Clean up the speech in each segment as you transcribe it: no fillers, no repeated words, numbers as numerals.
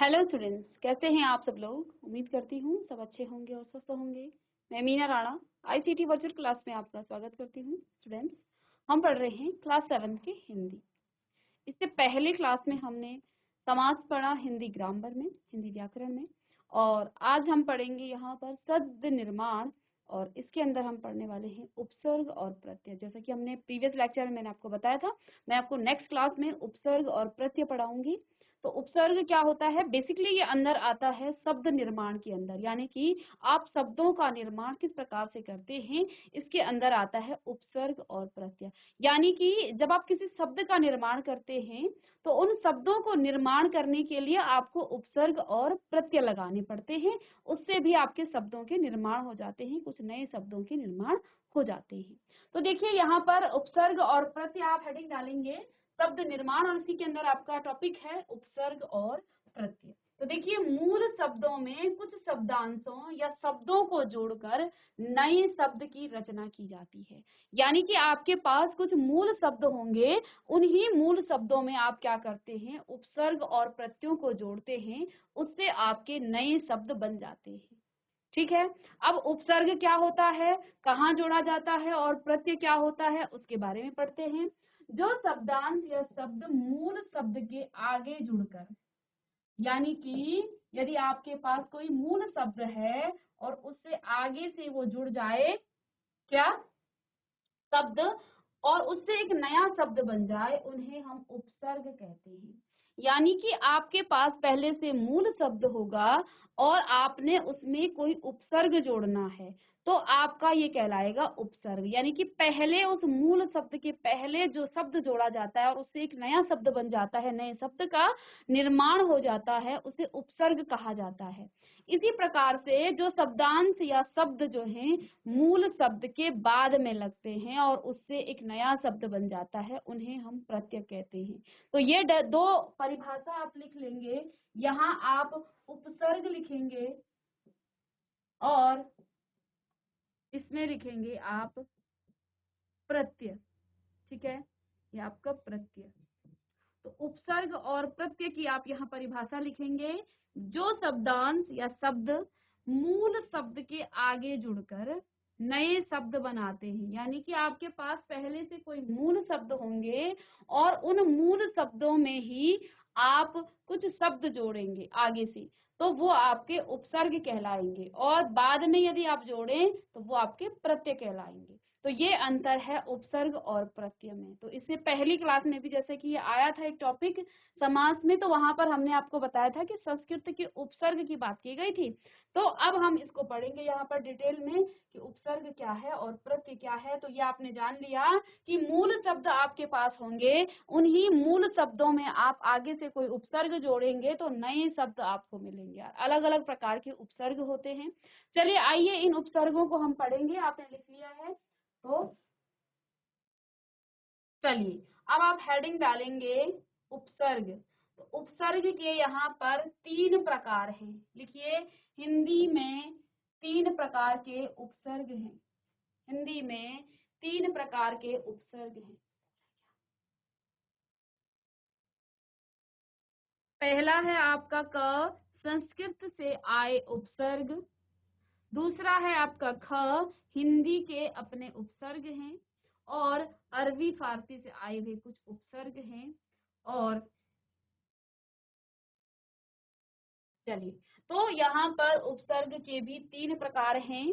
Hello students, कैसे हैं आप सब लोग। उम्मीद करती हूँ सब अच्छे होंगे और स्वस्थ होंगे। मैं Meena Rana ICT virtual class में आपका स्वागत करती हूँ। स्टूडेंट्स, हम पढ़ रहे हैं क्लास 7 की हिंदी। इससे पहले क्लास में हमने समास पढ़ा हिंदी ग्रामर में, हिंदी व्याकरण में, और आज हम पढ़ेंगे यहाँ पर शब्द निर्माण। और इसके अंदर हम पढ़ने वाले हैं उपसर्ग और प्रत्यय। जैसा कि हमने प्रीवियस लेक्चर में मैंने आपको बताया था, मैं आपको नेक्स्ट क्लास में उपसर्ग और प्रत्यय पढ़ाऊंगी। तो उपसर्ग क्या होता है, बेसिकली ये अंदर आता है शब्द निर्माण के अंदर, यानी कि आप शब्दों का निर्माण किस प्रकार से करते हैं, इसके अंदर आता है उपसर्ग और प्रत्यय। यानी कि जब आप किसी शब्द का निर्माण करते हैं तो उन शब्दों को निर्माण करने के लिए आपको उपसर्ग और प्रत्यय लगाने पड़ते हैं। उससे भी आपके शब्दों के निर्माण हो जाते हैं, कुछ नए शब्दों के निर्माण हो जाते हैं। तो देखिए यहाँ पर उपसर्ग और प्रत्यय आप हेडिंग डालेंगे शब्द निर्माण, और इसी के अंदर आपका टॉपिक है उपसर्ग और प्रत्यय। तो देखिए मूल शब्दों में कुछ शब्दांशों या शब्दों को जोड़कर नए शब्द की रचना की जाती है। यानी कि आपके पास कुछ मूल शब्द होंगे, उन्हीं मूल शब्दों में आप क्या करते हैं, उपसर्ग और प्रत्ययों को जोड़ते हैं, उससे आपके नए शब्द बन जाते हैं। ठीक है। अब उपसर्ग क्या होता है, कहाँ जोड़ा जाता है, और प्रत्यय क्या होता है, उसके बारे में पढ़ते हैं। जो शब्दांश या शब्द मूल शब्द के आगे जुड़कर, यानी कि यदि आपके पास कोई मूल शब्द है और उससे आगे से वो जुड़ जाए, क्या शब्द, और उससे एक नया शब्द बन जाए, उन्हें हम उपसर्ग कहते हैं। यानी कि आपके पास पहले से मूल शब्द होगा और आपने उसमें कोई उपसर्ग जोड़ना है, तो आपका ये कहलाएगा उपसर्ग। यानी कि पहले उस मूल शब्द के पहले जो शब्द जोड़ा जाता है और उससे एक नया शब्द बन जाता है, नए शब्द का निर्माण हो जाता है, उसे उपसर्ग कहा जाता है। इसी प्रकार से जो शब्दांश या शब्द जो हैं मूल शब्द के बाद में लगते हैं और उससे एक नया शब्द बन जाता है, उन्हें हम प्रत्यय कहते हैं। तो ये दो परिभाषा आप लिख लेंगे। यहाँ आप उपसर्ग लिखेंगे और इसमें लिखेंगे आप प्रत्यय। ठीक है, ये आपका प्रत्यय। तो उपसर्ग और प्रत्यय की आप यहाँ परिभाषा लिखेंगे। जो शब्दांश या शब्द मूल शब्द के आगे जुड़कर नए शब्द बनाते हैं, यानी कि आपके पास पहले से कोई मूल शब्द होंगे और उन मूल शब्दों में ही आप कुछ शब्द जोड़ेंगे आगे से, तो वो आपके उपसर्ग कहलाएंगे, और बाद में यदि आप जोड़ें तो वो आपके प्रत्यय कहलाएंगे। तो ये अंतर है उपसर्ग और प्रत्यय में। तो इससे पहली क्लास में भी जैसे कि ये आया था एक टॉपिक समास में, तो वहां पर हमने आपको बताया था कि संस्कृत के उपसर्ग की बात की गई थी। तो अब हम इसको पढ़ेंगे यहाँ पर डिटेल में कि उपसर्ग क्या है और प्रत्यय क्या है। तो ये आपने जान लिया कि मूल शब्द आपके पास होंगे, उन्हीं मूल शब्दों में आप आगे से कोई उपसर्ग जोड़ेंगे तो नए शब्द आपको मिलेंगे। अलग अलग प्रकार के उपसर्ग होते हैं। चलिए आइए इन उपसर्गों को हम पढ़ेंगे। आपने लिख लिया है तो चलिए अब आप हेडिंग डालेंगे उपसर्ग। तो उपसर्ग के यहाँ पर तीन प्रकार हैं, लिखिए। हिंदी में तीन प्रकार के उपसर्ग हैं। हिंदी में तीन प्रकार के उपसर्ग हैं। पहला है आपका क, संस्कृत से आए उपसर्ग। दूसरा है आपका ख, हिंदी के अपने उपसर्ग हैं, और अरबी फारसी से आए हुए कुछ उपसर्ग हैं। और चलिए, तो यहाँ पर उपसर्ग के भी तीन प्रकार हैं।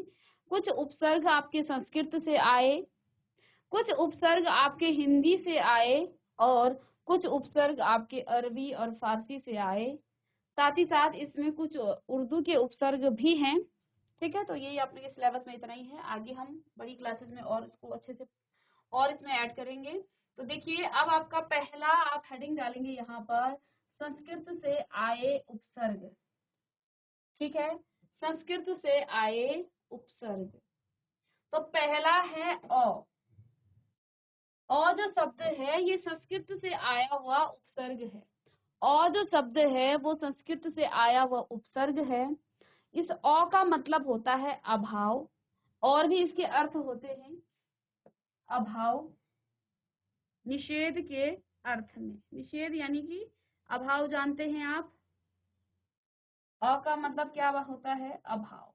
कुछ उपसर्ग आपके संस्कृत से आए, कुछ उपसर्ग आपके हिंदी से आए, और कुछ उपसर्ग आपके अरबी और फारसी से आए। साथ ही साथ इसमें कुछ उर्दू के उपसर्ग भी हैं। ठीक है, तो यही अपने सिलेबस में इतना ही है। आगे हम बड़ी क्लासेस में और इसको अच्छे से और इसमें ऐड करेंगे। तो देखिए अब आपका पहला आप हेडिंग डालेंगे यहाँ पर संस्कृत से आए उपसर्ग। ठीक है, संस्कृत से आए उपसर्ग। तो पहला है अ। अ जो शब्द है ये संस्कृत से आया हुआ उपसर्ग है। अ जो शब्द है वो संस्कृत से आया हुआ उपसर्ग है। इस अ का मतलब होता है अभाव, और भी इसके अर्थ होते हैं। अभाव, निषेध के अर्थ में। निषेध यानी कि अभाव जानते हैं आप, अ का मतलब क्या होता है? अभाव,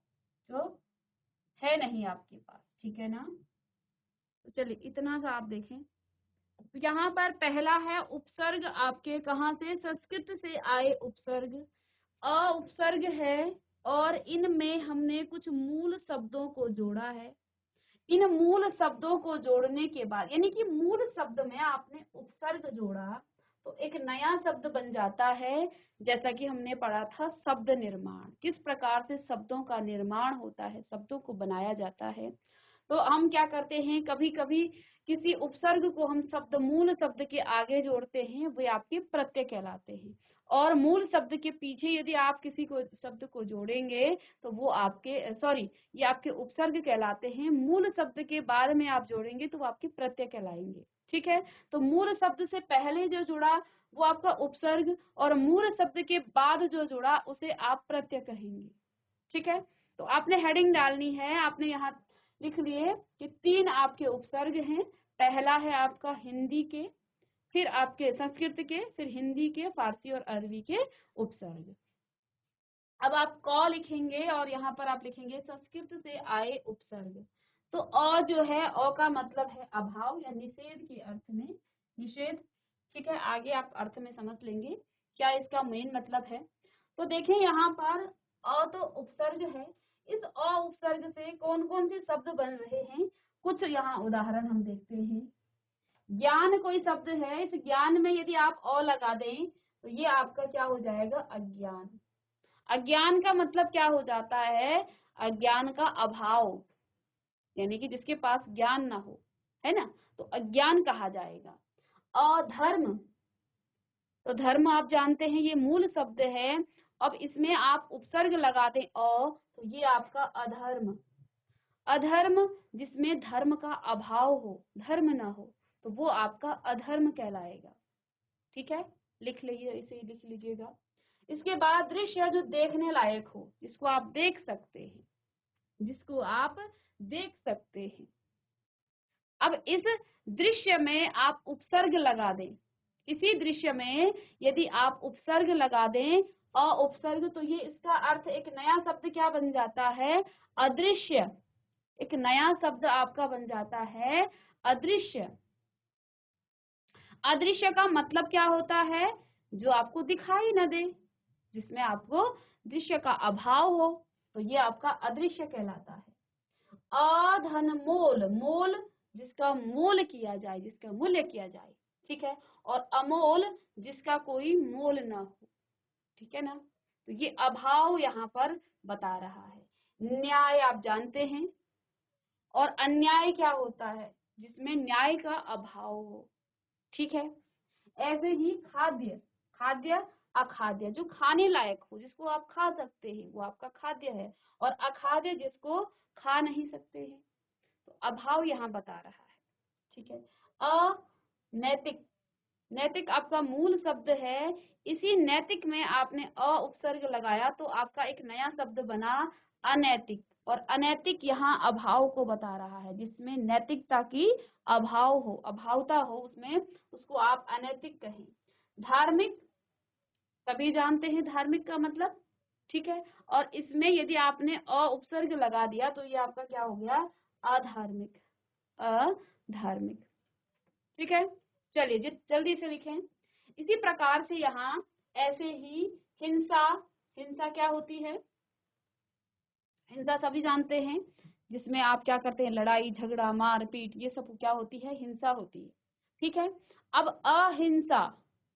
जो है नहीं आपके पास, ठीक है ना। तो चलिए इतना सा आप देखें। तो यहाँ पर पहला है उपसर्ग, आपके कहाँ से? संस्कृत से आए उपसर्ग। अ उपसर्ग है और इनमें हमने कुछ मूल शब्दों को जोड़ा है। इन मूल शब्दों को जोड़ने के बाद, यानी कि मूल शब्द में आपने उपसर्ग जोड़ा, तो एक नया शब्द बन जाता है। जैसा कि हमने पढ़ा था शब्द निर्माण, किस प्रकार से शब्दों का निर्माण होता है, शब्दों को बनाया जाता है। तो हम क्या करते हैं, कभी कभी किसी उपसर्ग को हम शब्द, मूल शब्द के आगे जोड़ते हैं, वे आपके प्रत्यय कहलाते हैं। और मूल शब्द के पीछे यदि आप किसी को शब्द को जोड़ेंगे तो वो आपके, सॉरी, ये आपके उपसर्ग कहलाते हैं। मूल शब्द के बाद में आप जोड़ेंगे तो वो आपके प्रत्यय कहलाएंगे, ठीक है। तो मूल शब्द से पहले जो जुड़ा वो आपका उपसर्ग, और मूल शब्द के बाद जो जुड़ा उसे आप प्रत्यय कहेंगे, ठीक है। तो आपने हेडिंग डालनी है, आपने यहाँ लिख लिए कि 3 आपके उपसर्ग हैं। पहला है आपका हिंदी के, फिर आपके संस्कृत के, फिर हिंदी के, फारसी और अरबी के उपसर्ग। अब आप क लिखेंगे और यहाँ पर आप लिखेंगे संस्कृत से आए उपसर्ग। तो अ जो है, अ का मतलब है अभाव या निषेध के अर्थ में, निषेध, ठीक है। आगे आप अर्थ में समझ लेंगे क्या इसका मेन मतलब है। तो देखें यहाँ पर अ तो उपसर्ग है। इस अ उपसर्ग से कौन कौन से शब्द बन रहे हैं, कुछ यहाँ उदाहरण हम देखते हैं। ज्ञान कोई शब्द है, इस ज्ञान में यदि आप अ लगा दें तो ये आपका क्या हो जाएगा? अज्ञान। अज्ञान का मतलब क्या हो जाता है? अज्ञान का अभाव, यानी कि जिसके पास ज्ञान ना हो, है ना, तो अज्ञान कहा जाएगा। अधर्म, तो धर्म आप जानते हैं ये मूल शब्द है। अब इसमें आप उपसर्ग लगा दें तो ये आपका अधर्म। अधर्म जिसमें धर्म का अभाव हो, धर्म ना हो, तो वो आपका अधर्म कहलाएगा, ठीक है। लिख लीजिए, इसे लिख लीजिएगा। इसके बाद दृश्य, जो देखने लायक हो, जिसको आप देख सकते हैं, जिसको आप देख सकते हैं। अब इस दृश्य में आप उपसर्ग लगा दें, इसी दृश्य में यदि आप उपसर्ग लगा दें उपसर्ग, तो ये इसका अर्थ एक नया शब्द क्या बन जाता है? अदृश्य। एक नया शब्द आपका बन जाता है अदृश्य। अदृश्य का मतलब क्या होता है? जो आपको दिखाई न दे, जिसमें आपको दृश्य का अभाव हो, तो ये आपका अदृश्य कहलाता है। अधन मोल, मोल जिसका मोल किया जाए, जिसका मूल्य किया जाए, ठीक है। और अमोल जिसका कोई मोल ना हो, ठीक है ना। तो ये अभाव यहाँ पर बता रहा है। न्याय आप जानते हैं, और अन्याय क्या होता है? जिसमें न्याय का अभाव हो, ठीक है। ऐसे ही खाद्य, खाद्य अखाद्य, जो खाने लायक हो, जिसको आप खा सकते हैं, वो आपका खाद्य है। और अखाद्य जिसको खा नहीं सकते हैं, तो अभाव यहाँ बता रहा है, ठीक है। अनैतिक, नैतिक आपका मूल शब्द है। इसी नैतिक में आपने अ उपसर्ग लगाया तो आपका एक नया शब्द बना अनैतिक। और अनैतिक यहाँ अभाव को बता रहा है, जिसमें नैतिकता की अभाव हो, अभावता हो उसमें, उसको आप अनैतिक कहें। धार्मिक, सभी जानते हैं धार्मिक का मतलब, ठीक है। और इसमें यदि आपने अ उपसर्ग लगा दिया तो ये आपका क्या हो गया? अधार्मिक, अधार्मिक, ठीक है। चलिए जल्दी से लिखें। इसी प्रकार से यहाँ ऐसे ही हिंसा, हिंसा क्या होती है? हिंसा सभी जानते हैं, जिसमें आप क्या करते हैं? लड़ाई झगड़ा मारपीट, ये सब क्या होती है? हिंसा होती है, ठीक है। अब अहिंसा,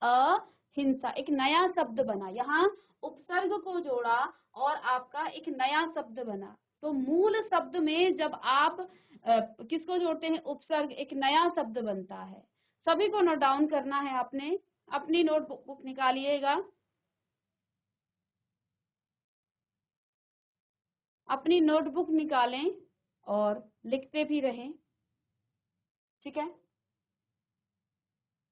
अहिंसा एक नया शब्द बना, यहाँ उपसर्ग को जोड़ा और आपका एक नया शब्द बना। तो मूल शब्द में जब आप किसको जोड़ते हैं? उपसर्ग, एक नया शब्द बनता है। सभी को नोट डाउन करना है आपने, अपनी नोटबुक निकालिएगा, अपनी नोटबुक निकालें और लिखते भी रहें, ठीक है।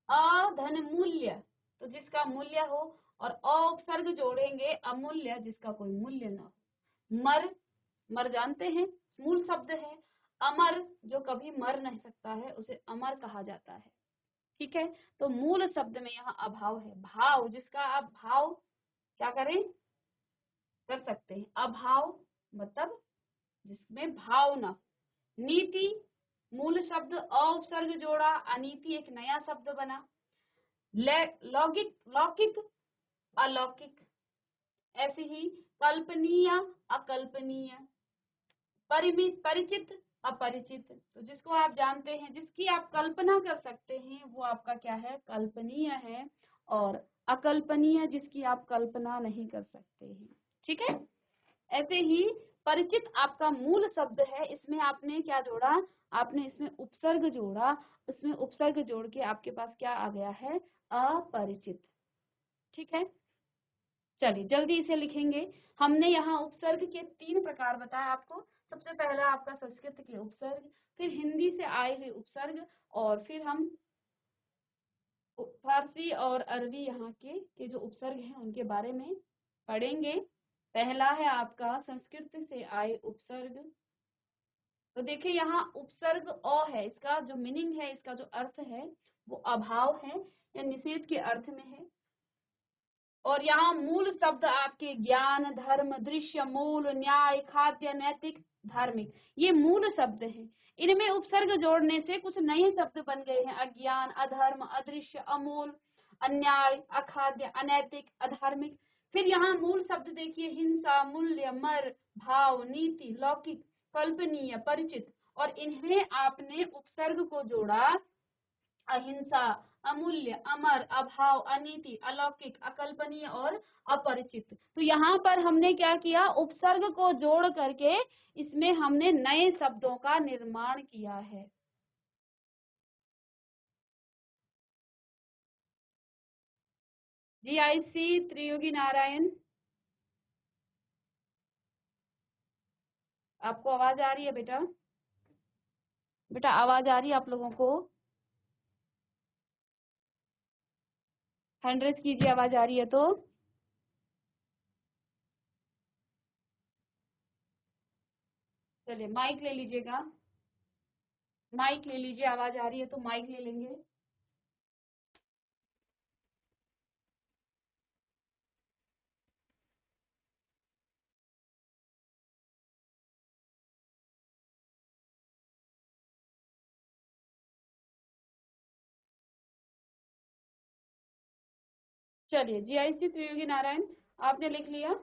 अधन मूल्य, तो जिसका मूल्य हो, और उपसर्ग जोड़ेंगे अमूल्य, जिसका कोई मूल्य ना हो। मर, मर जानते हैं मूल शब्द है। अमर जो कभी मर नहीं सकता है, उसे अमर कहा जाता है, ठीक है। तो मूल शब्द में यहाँ अभाव है। भाव, जिसका आप भाव क्या करें? कर सकते हैं। अभाव मतलब जिसमें भाव न। नीति, मूल शब्द अ उपसर्ग जोड़ा, अनीति एक नया शब्द बना। लौकिक, लौकिक, अलौकिक। ऐसे ही कल्पनीय, अकल्पनीय। परिमित, परिचित, अपरिचित। तो जिसको आप जानते हैं, जिसकी आप कल्पना कर सकते हैं, वो आपका क्या है, कल्पनीय है। और अकल्पनीय जिसकी आप कल्पना नहीं कर सकते हैं। ठीक है। ऐसे ही परिचित आपका मूल शब्द है, इसमें आपने क्या जोड़ा, आपने इसमें उपसर्ग जोड़ा। इसमें उपसर्ग जोड़ के आपके पास क्या आ गया है, अपरिचित। ठीक है। चलिए जल्दी इसे लिखेंगे। हमने यहाँ उपसर्ग के 3 प्रकार बताए आपको। सबसे पहला आपका संस्कृत के उपसर्ग, फिर हिंदी से आए हुए उपसर्ग, और फिर हम फारसी और अरबी यहाँ के जो उपसर्ग हैं उनके बारे में पढ़ेंगे। पहला है आपका संस्कृत से आए उपसर्ग। तो देखिए यहाँ उपसर्ग अ है, इसका जो मीनिंग है, इसका जो अर्थ है वो अभाव है या निषेध के अर्थ में है। और यहाँ मूल शब्द आपके ज्ञान, धर्म, दृश्य, मूल, न्याय, खाद्य, नैतिक, धार्मिक, ये मूल शब्द हैं। इनमें उपसर्ग जोड़ने से कुछ नए शब्द बन गए हैं। अज्ञान, अधर्म, अदृश्य, अमूल, अन्याय, अखाद्य, अनैतिक, अधार्मिक। फिर यहाँ मूल शब्द देखिए, हिंसा, मूल्य, मर, भाव, नीति, लौकिक, कल्पनीय, परिचित। और इन्हें आपने उपसर्ग को जोड़ा, अहिंसा, अमूल्य, अमर, अभाव, अनीति, अलौकिक, अकल्पनीय और अपरिचित। तो यहाँ पर हमने क्या किया, उपसर्ग को जोड़ करके इसमें हमने नए शब्दों का निर्माण किया है। GIC त्रियोगी नारायण, आपको आवाज आ रही है बेटा? बेटा आवाज आ रही है आप लोगों को? हैंड रेज कीजिए, आवाज आ रही है तो। चलिए माइक ले लीजिएगा, माइक ले लीजिए, आवाज आ रही है तो माइक ले लेंगे। चलिए GIC त्रियोगी नारायण, आपने लिख लिया।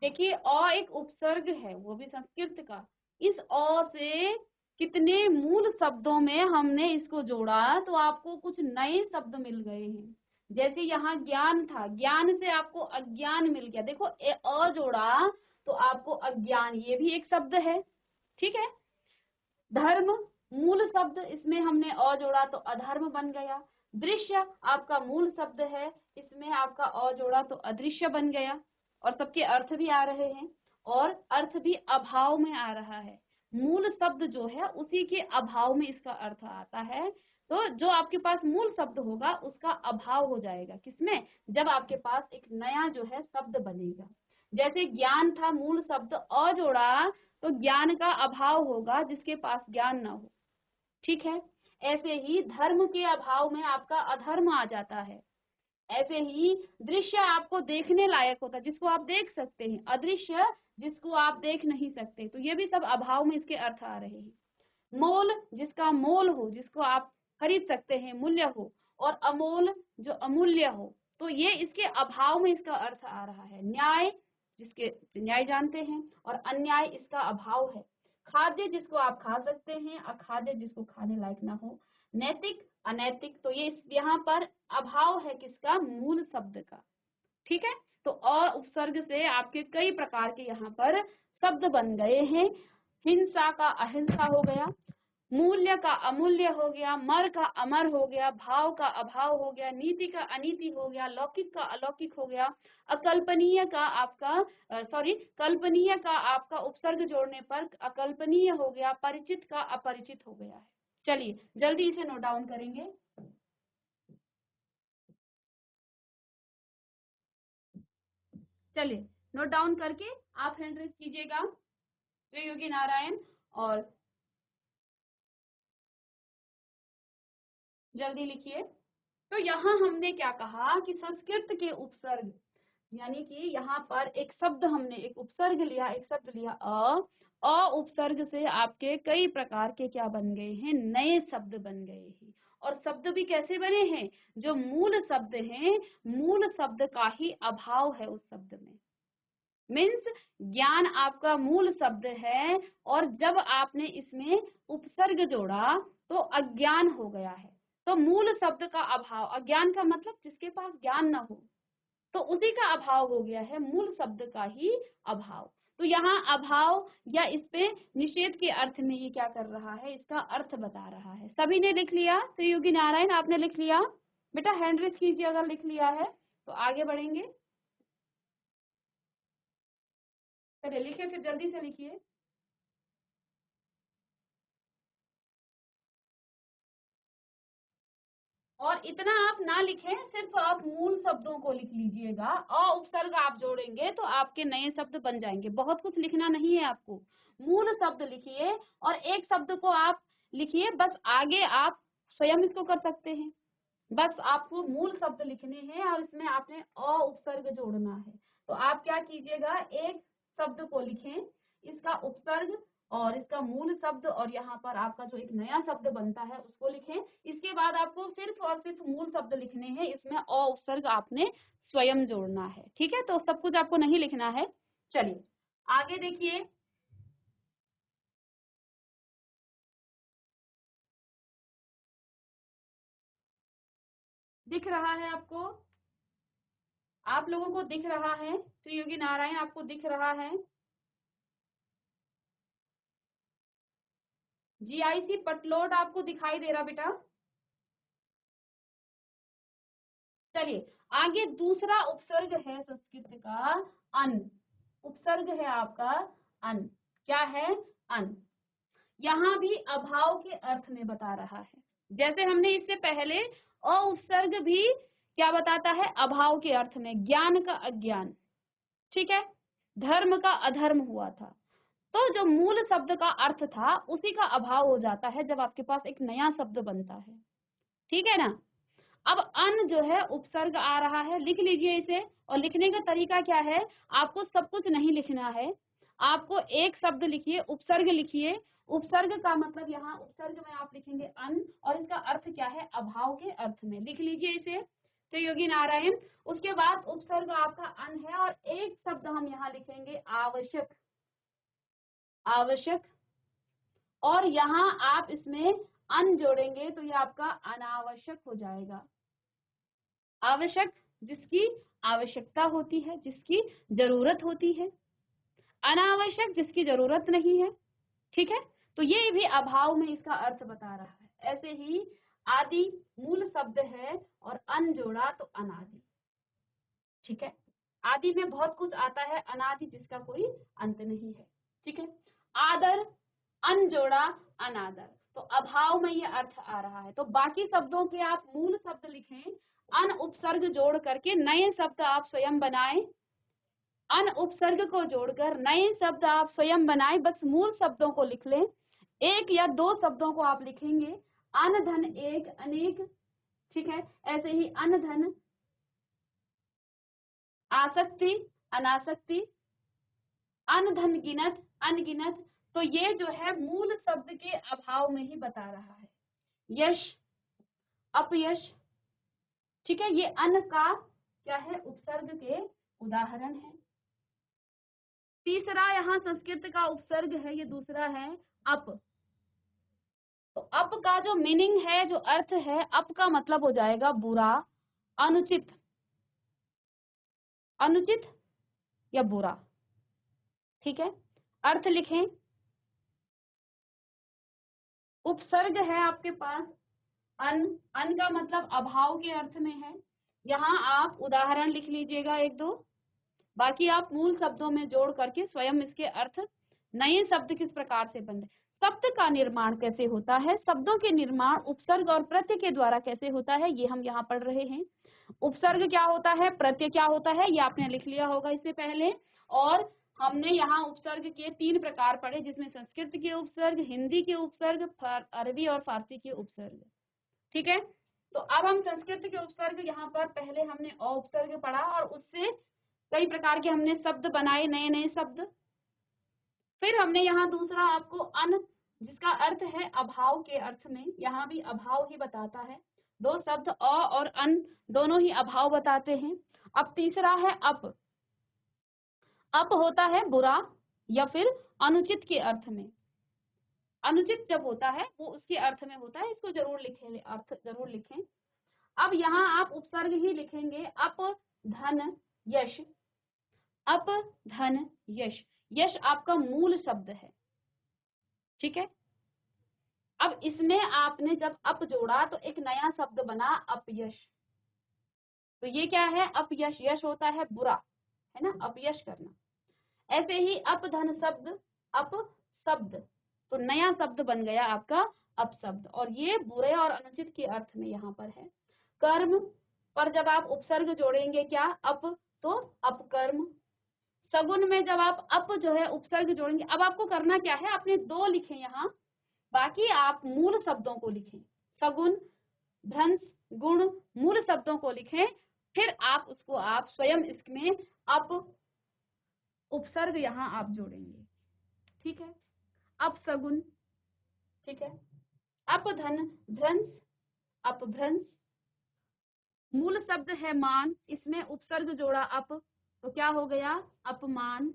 देखिए अ एक उपसर्ग है, वो भी संस्कृत का। इस अ से कितने मूल शब्दों में हमने इसको जोड़ा, तो आपको कुछ नए शब्द मिल गए हैं। जैसे यहाँ ज्ञान था, ज्ञान से आपको अज्ञान मिल गया। देखो अ जोड़ा तो आपको अज्ञान, ये भी एक शब्द है। ठीक है। धर्म, मूल शब्द, इसमें हमने अ जोड़ा तो अधर्म बन गया। दृश्य आपका मूल शब्द है, इसमें आपका अ जोड़ा तो अदृश्य बन गया। और सबके अर्थ भी आ रहे हैं, और अर्थ भी अभाव में आ रहा है। मूल शब्द जो है उसी के अभाव में इसका अर्थ आता है। तो जो आपके पास मूल शब्द होगा उसका अभाव हो जाएगा, किसमें, जब आपके पास एक नया जो है शब्द बनेगा। जैसे ज्ञान था, मूल शब्द अ जोड़ा तो ज्ञान का अभाव होगा जिसके पास ज्ञान ना हो। ठीक है। ऐसे ही धर्म के अभाव में आपका अधर्म आ जाता है। ऐसे ही दृश्य आपको देखने लायक होता है, जिसको आप देख सकते हैं। अदृश्य जिसको आप देख नहीं सकते। तो ये भी सब अभाव में इसके अर्थ आ रहे हैं। मोल, जिसका मोल हो, जिसको आप खरीद सकते हैं, मूल्य हो। और अमोल, जो अमूल्य हो। तो ये इसके अभाव में इसका अर्थ आ रहा है। न्याय, जिसके न्याय जानते हैं, और अन्याय इसका अभाव है। खाद्य, जिसको आप खा सकते हैं, अखाद्य जिसको खाने लायक ना हो। नैतिक, अनैतिक, तो ये यहाँ पर अभाव है किसका, मूल शब्द का। ठीक है। तो अ उपसर्ग से आपके कई प्रकार के यहाँ पर शब्द बन गए हैं। हिंसा का अहिंसा हो गया, मूल्य का अमूल्य हो गया, मर का अमर हो गया, भाव का अभाव हो गया, नीति का अनीति हो गया, लौकिक का अलौकिक हो गया, अकल्पनीय का आपका कल्पनीय का आपका उपसर्ग जोड़ने पर अकल्पनीय हो गया, परिचित का अपरिचित हो गया है। चलिए जल्दी इसे नोट डाउन करेंगे। चलिए नोट डाउन करके आप हैंड रेज कीजिएगा, त्रियोगी नारायण, और जल्दी लिखिए। तो यहाँ हमने क्या कहा कि संस्कृत के उपसर्ग, यानी कि यहाँ पर एक शब्द हमने एक उपसर्ग लिया, एक शब्द लिया अ उपसर्ग से आपके कई प्रकार के क्या बन गए हैं, नए शब्द बन गए हैं। और शब्द भी कैसे बने हैं, जो मूल शब्द हैं, मूल शब्द का ही अभाव है उस शब्द में। मीन्स ज्ञान आपका मूल शब्द है और जब आपने इसमें उपसर्ग जोड़ा तो अज्ञान हो गया है। तो मूल शब्द का अभाव, अज्ञान का मतलब जिसके पास ज्ञान न हो, तो उसी का अभाव हो गया है, मूल शब्द का ही अभाव। तो यहाँ अभाव या इस पे निषेध के अर्थ में ये क्या कर रहा है, इसका अर्थ बता रहा है। सभी ने लिख लिया? श्री योगी नारायण आपने लिख लिया? बेटा हैंड रेज कीजिए अगर लिख लिया है तो आगे बढ़ेंगे। चलिए लिखिए, फिर जल्दी से लिखिए। और इतना आप ना लिखें, सिर्फ आप मूल शब्दों को लिख लीजिएगा। अ उपसर्ग आप जोड़ेंगे तो आपके नए शब्द बन जाएंगे। बहुत कुछ लिखना नहीं है आपको, मूल शब्द लिखिए और एक शब्द को आप लिखिए, बस आगे आप स्वयं इसको कर सकते हैं। बस आपको मूल शब्द लिखने हैं और इसमें आपने अ उपसर्ग जोड़ना है। तो आप क्या कीजिएगा, एक शब्द को लिखें, इसका उपसर्ग और इसका मूल शब्द और यहाँ पर आपका जो एक नया शब्द बनता है उसको लिखें। इसके बाद आपको सिर्फ और सिर्फ मूल शब्द लिखने हैं, इसमें अ उपसर्ग आपने स्वयं जोड़ना है। ठीक है, तो सब कुछ आपको नहीं लिखना है। चलिए आगे देखिए। दिख रहा है आपको? आप लोगों को दिख रहा है? श्री योगी नारायण आपको दिख रहा है? जीआईसी पटलोड आपको दिखाई दे रहा बेटा? चलिए आगे दूसरा उपसर्ग है संस्कृत का अन। उपसर्ग है आपका अन। क्या है? अन। यहाँ भी अभाव के अर्थ में बता रहा है। जैसे हमने इससे पहले अ उपसर्ग भी क्या बताता है, अभाव के अर्थ में, ज्ञान का अज्ञान, ठीक है, धर्म का अधर्म हुआ था। तो जो मूल शब्द का अर्थ था उसी का अभाव हो जाता है जब आपके पास एक नया शब्द बनता है। ठीक है ना? अब अन जो है उपसर्ग आ रहा है, लिख लीजिए इसे। और लिखने का तरीका क्या है, आपको सब कुछ नहीं लिखना है, आपको एक शब्द लिखिए, उपसर्ग लिखिए। उपसर्ग का मतलब यहाँ उपसर्ग में आप लिखेंगे अन और इसका अर्थ क्या है, अभाव के अर्थ में। लिख लीजिए इसे तो योगी नारायण। उसके बाद उपसर्ग आपका अन है और एक शब्द हम यहाँ लिखेंगे आवश्यक। आवश्यक। और यहाँ आप इसमें अन जोड़ेंगे तो ये आपका अनावश्यक हो जाएगा। आवश्यक जिसकी आवश्यकता होती है, जिसकी जरूरत होती है। अनावश्यक जिसकी जरूरत नहीं है। ठीक है, तो ये भी अभाव में इसका अर्थ बता रहा है। ऐसे ही आदि मूल शब्द है और अन जोड़ा तो अनादि। ठीक है, आदि में बहुत कुछ आता है, अनादि जिसका कोई अंत नहीं है। ठीक है, आदर अन जोड़ा अनादर, तो अभाव में ये अर्थ आ रहा है। तो बाकी शब्दों के आप मूल शब्द लिखें, अन उपसर्ग जोड़ करके नए शब्द आप स्वयं बनाएं। अन उपसर्ग को जोड़कर नए शब्द आप स्वयं बनाएं, बस मूल शब्दों को लिख लें। एक या दो शब्दों को आप लिखेंगे, अन धन एक अनेक। ठीक है, ऐसे ही अन धन आसक्ति अनासक्ति, अन धन गिनत अनगिनत। तो ये जो है मूल शब्द के अभाव में ही बता रहा है। यश अपयश। ठीक है, ये अन का क्या है, उपसर्ग के उदाहरण है। तीसरा यहाँ संस्कृत का उपसर्ग है, ये दूसरा है अप। तो अप का जो मीनिंग है, जो अर्थ है, अप का मतलब हो जाएगा बुरा, अनुचित। अनुचित या बुरा। ठीक है, अर्थ लिखें। उपसर्ग है आपके पास अन। अन का मतलब अभाव के अर्थ में है। यहाँ आप उदाहरण लिख लीजिएगा एक दो, बाकी आप मूल शब्दों में जोड़ करके स्वयं इसके अर्थ, नए शब्द किस प्रकार से बन रहे, शब्द का निर्माण कैसे होता है, शब्दों के निर्माण उपसर्ग और प्रत्यय के द्वारा कैसे होता है, ये हम यहाँ पढ़ रहे हैं। उपसर्ग क्या होता है, प्रत्यय क्या होता है, ये आपने लिख लिया होगा इससे पहले। और हमने यहाँ उपसर्ग के 3 प्रकार पढ़े, जिसमें संस्कृत के उपसर्ग, हिंदी के उपसर्ग, अरबी और फारसी के उपसर्ग। ठीक है, तो अब हम संस्कृत के उपसर्ग, यहाँ पर पहले हमने अ उपसर्ग पढ़ा और उससे कई प्रकार के हमने शब्द बनाए, नए नए शब्द। फिर हमने यहाँ दूसरा आपको अन, जिसका अर्थ है अभाव के अर्थ में, यहाँ भी अभाव ही बताता है। दो शब्द अ और अन दोनों ही अभाव बताते हैं। अब तीसरा है अप। अप होता है बुरा या फिर अनुचित के अर्थ में। अनुचित जब होता है वो उसके अर्थ में होता है, इसको जरूर लिखें, अर्थ जरूर लिखें। अब यहाँ आप उपसर्ग ही लिखेंगे, अप धन यश। अप धन यश, यश आपका मूल शब्द है, ठीक है। अब इसमें आपने जब अप जोड़ा तो एक नया शब्द बना अपयश। तो ये क्या है, अपयश, यश होता है बुरा, है ना, अपयश करना। ऐसे ही अपधन शब्द, अप शब्द, तो नया शब्द बन गया आपका अपशब्द, और ये बुरे और अनुचित के अर्थ में यहाँ पर है। कर्म पर जब आप उपसर्ग जोड़ेंगे क्या, अप, तो अपकर्म। सगुन में जब आप अप जो है उपसर्ग जोड़ेंगे, अब आपको करना क्या है, आपने दो लिखे यहाँ, बाकी आप मूल शब्दों को लिखें। सगुन, भ्रंश, गुण, मूल शब्दों को लिखें, फिर आप उसको आप स्वयं इसमें अप उपसर्ग यहाँ आप जोड़ेंगे, ठीक है। अपसगुन, ठीक है। अपधन भ्रंश, अपभ्रंश, मूल शब्द है मान, इसमें उपसर्ग जोड़ा अप, तो क्या हो गया, अपमान।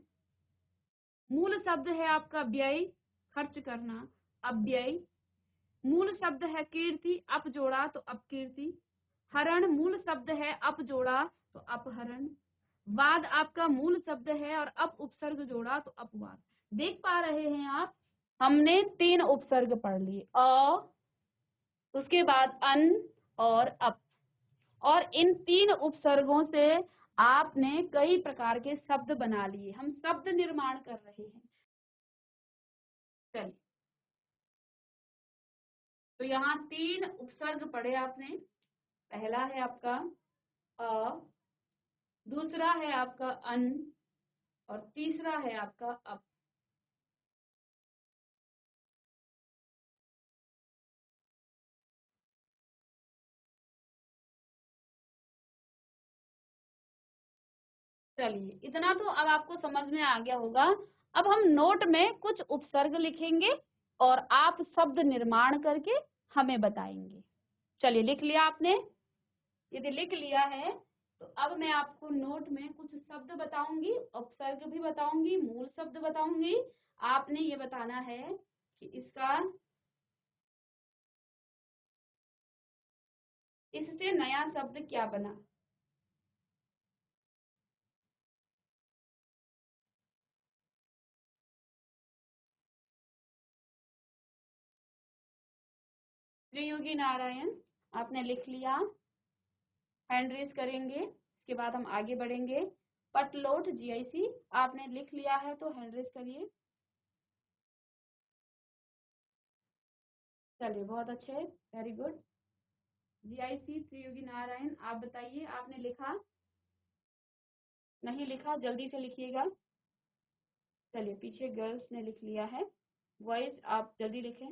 मूल शब्द है आपका व्यय, खर्च करना, अपव्यय। मूल शब्द है कीर्ति, अप जोड़ा तो अपकीर्ति। हरण मूल शब्द है, अप जोड़ा तो अपहरण। वाद आपका मूल शब्द है और अप उपसर्ग जोड़ा तो अपवाद। देख पा रहे हैं आप, हमने 3 उपसर्ग पढ़ लिए, अ, उसके बाद अन और अप, और इन 3 उपसर्गों से आपने कई प्रकार के शब्द बना लिए। हम शब्द निर्माण कर रहे हैं। चलिए, तो यहाँ 3 उपसर्ग पढ़े आपने। पहला है आपका अ, दूसरा है आपका अन, और तीसरा है आपका अप। चलिए, इतना तो अब आपको समझ में आ गया होगा। अब हम नोट में कुछ उपसर्ग लिखेंगे और आप शब्द निर्माण करके हमें बताएंगे। चलिए, लिख लिया आपने? यदि लिख लिया है तो अब मैं आपको नोट में कुछ शब्द बताऊंगी, उपसर्ग भी बताऊंगी, मूल शब्द बताऊंगी। आपने ये बताना है कि इससे नया शब्द क्या बना। त्रियोगी नारायण आपने लिख लिया, हैंड रेज करेंगे, इसके बाद हम आगे बढ़ेंगे। पटलोट जीआईसी आपने लिख लिया है तो हैंड रेज करिए। चलिए, बहुत अच्छे, very good. GIC Triyogi Narayan, आप बताइए, आपने लिखा? नहीं लिखा, जल्दी से लिखिएगा। चलिए, पीछे गर्ल्स ने लिख लिया है, बॉयज आप जल्दी लिखें।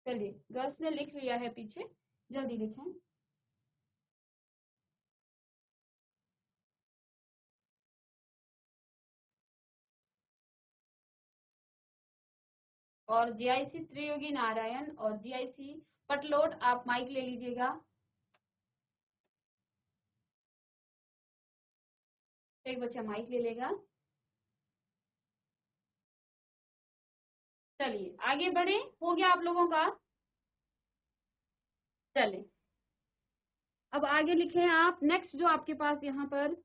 चलिए, गर्ल्स ने लिख लिया है पीछे, जल्दी लिखें। और जीआईसी त्रियोगी नारायण और जीआईसी पटलोट, आप माइक ले लीजिएगा। एक बच्चा माइक ले लेगा। चलिए, आगे बढ़े, हो गया आप लोगों का? चलिए, अब आगे लिखें आप। नेक्स्ट जो आपके पास यहाँ पर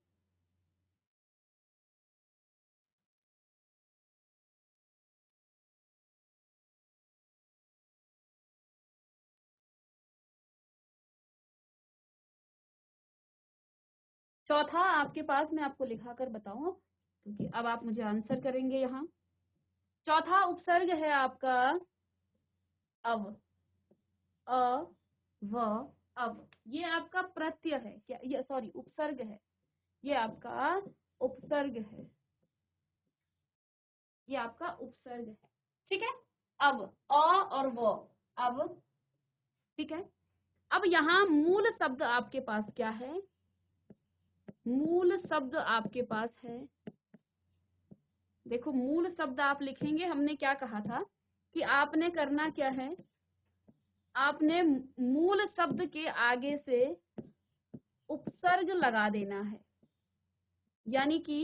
चौथा आपके पास, मैं आपको लिखा कर बताऊं क्योंकि अब आप मुझे आंसर करेंगे। यहाँ चौथा उपसर्ग है आपका अव, अ, व, अव। ये आपका प्रत्यय है क्या, ये सॉरी उपसर्ग है, ये आपका उपसर्ग है, ये आपका उपसर्ग है, ठीक है। अब अ और व, अब, ठीक है। अब यहाँ मूल शब्द आपके पास क्या है, मूल शब्द आपके पास है। देखो मूल शब्द आप लिखेंगे, हमने क्या कहा था कि आपने करना क्या है, आपने मूल शब्द के आगे से उपसर्ग लगा देना है, यानी कि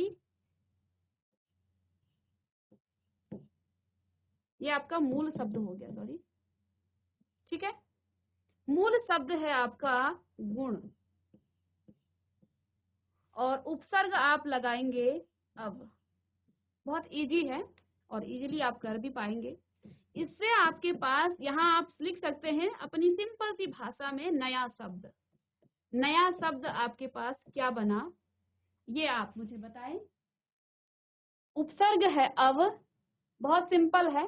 ये आपका मूल शब्द हो गया, सॉरी, ठीक है। मूल शब्द है आपका गुण, और उपसर्ग आप लगाएंगे अब। बहुत इजी है और इजीली आप कर भी पाएंगे। इससे आपके पास यहाँ आप लिख सकते हैं अपनी सिंपल सी भाषा में नया शब्द। नया शब्द आपके पास क्या बना, ये आप मुझे बताएं। उपसर्ग है अब, बहुत सिंपल है,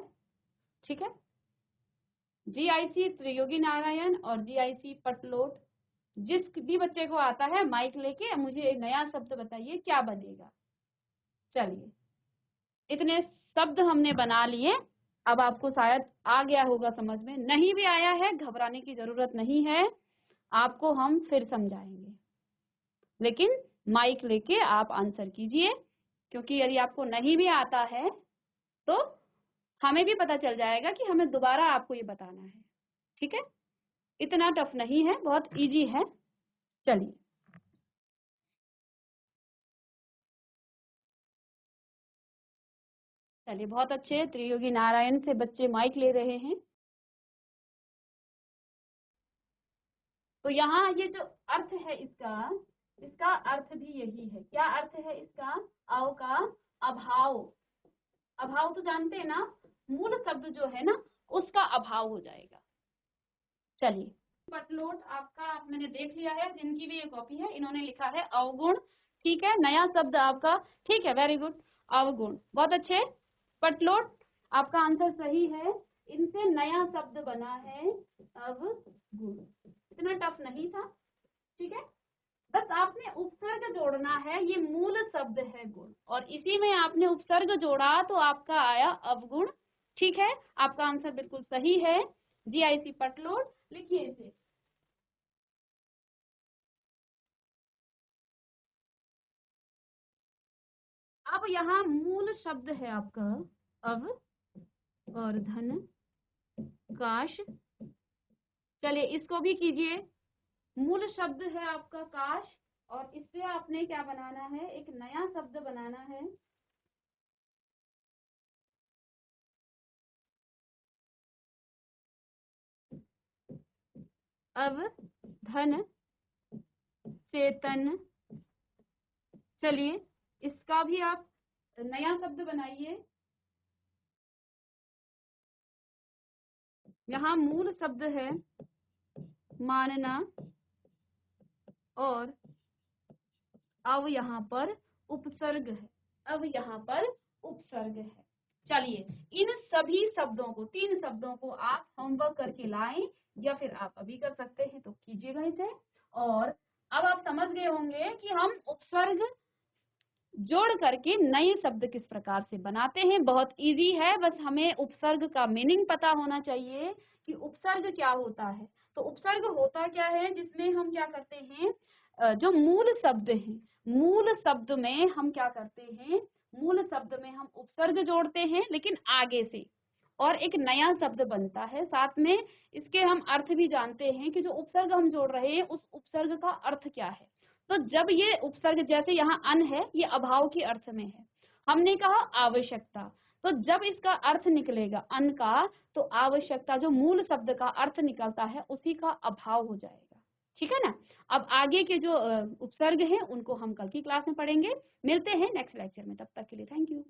ठीक है। जीआईसी त्रियोगी नारायण और जीआईसी पटलोट। जिस भी बच्चे को आता है माइक लेके मुझे एक नया शब्द बताइए क्या बनेगा। चलिए, इतने शब्द हमने बना लिए, अब आपको शायद आ गया होगा समझ में। नहीं भी आया है घबराने की जरूरत नहीं है, आपको हम फिर समझाएंगे, लेकिन माइक लेके आप आंसर कीजिए, क्योंकि यदि आपको नहीं भी आता है तो हमें भी पता चल जाएगा कि हमें दोबारा आपको ये बताना है, ठीक है। इतना टफ नहीं है, बहुत इजी है। चलिए, चलिए बहुत अच्छे, त्रियोगी नारायण से बच्चे माइक ले रहे हैं। तो यहाँ ये जो अर्थ है इसका, इसका अर्थ भी यही है। क्या अर्थ है इसका? अव का अभाव। अभाव तो जानते हैं ना, मूल शब्द जो है ना उसका अभाव हो जाएगा। चलिए, पटलोट आपका मैंने देख लिया है, जिनकी भी ये कॉपी है इन्होंने लिखा है अवगुण, ठीक है। नया शब्द आपका, ठीक है, वेरी गुड, अवगुण, बहुत अच्छे। पटलोट आपका आंसर सही है, इनसे नया शब्द बना है अवगुण। इतना टफ नहीं था, ठीक है। बस आपने उपसर्ग जोड़ना है, ये मूल शब्द है गुण, और इसी में आपने उपसर्ग जोड़ा तो आपका आया अवगुण, ठीक है। आपका आंसर बिल्कुल सही है, जीआईसी पटलोट। लिखिए इसे। अब यहाँ मूल शब्द है आपका अव और धन काश। चलिए इसको भी कीजिए। मूल शब्द है आपका काश, और इससे आपने क्या बनाना है, एक नया शब्द बनाना है। अव धन चेतन। चलिए इसका भी आप नया शब्द बनाइए। यहाँ मूल शब्द है मानना, और अब यहाँ पर उपसर्ग है, अब यहाँ पर उपसर्ग है। चलिए इन सभी शब्दों को, 3 शब्दों को आप होमवर्क करके लाएं, या फिर आप अभी कर सकते हैं तो कीजिएगा इसे। और अब आप समझ गए होंगे कि हम उपसर्ग जोड़ करके नए शब्द किस प्रकार से बनाते हैं। बहुत इजी है, बस हमें उपसर्ग का मीनिंग पता होना चाहिए कि उपसर्ग क्या होता है। तो उपसर्ग होता क्या है, जिसमें हम क्या करते हैं, जो मूल शब्द हैं, मूल शब्द में हम क्या करते हैं, मूल शब्द में हम उपसर्ग जोड़ते हैं लेकिन आगे से, और एक नया शब्द बनता है साथ में। इसके हम अर्थ भी जानते हैं कि जो उपसर्ग हम जोड़ रहे हैं उस उपसर्ग का अर्थ क्या है। तो जब ये उपसर्ग, जैसे यहाँ अन है, ये अभाव के अर्थ में है, हमने कहा आवश्यकता, तो जब इसका अर्थ निकलेगा अन का, तो आवश्यकता जो मूल शब्द का अर्थ निकलता है उसी का अभाव हो जाएगा, ठीक है ना। अब आगे के जो उपसर्ग हैं उनको हम कल की क्लास में पढ़ेंगे। मिलते हैं नेक्स्ट लेक्चर में, तब तक के लिए थैंक यू।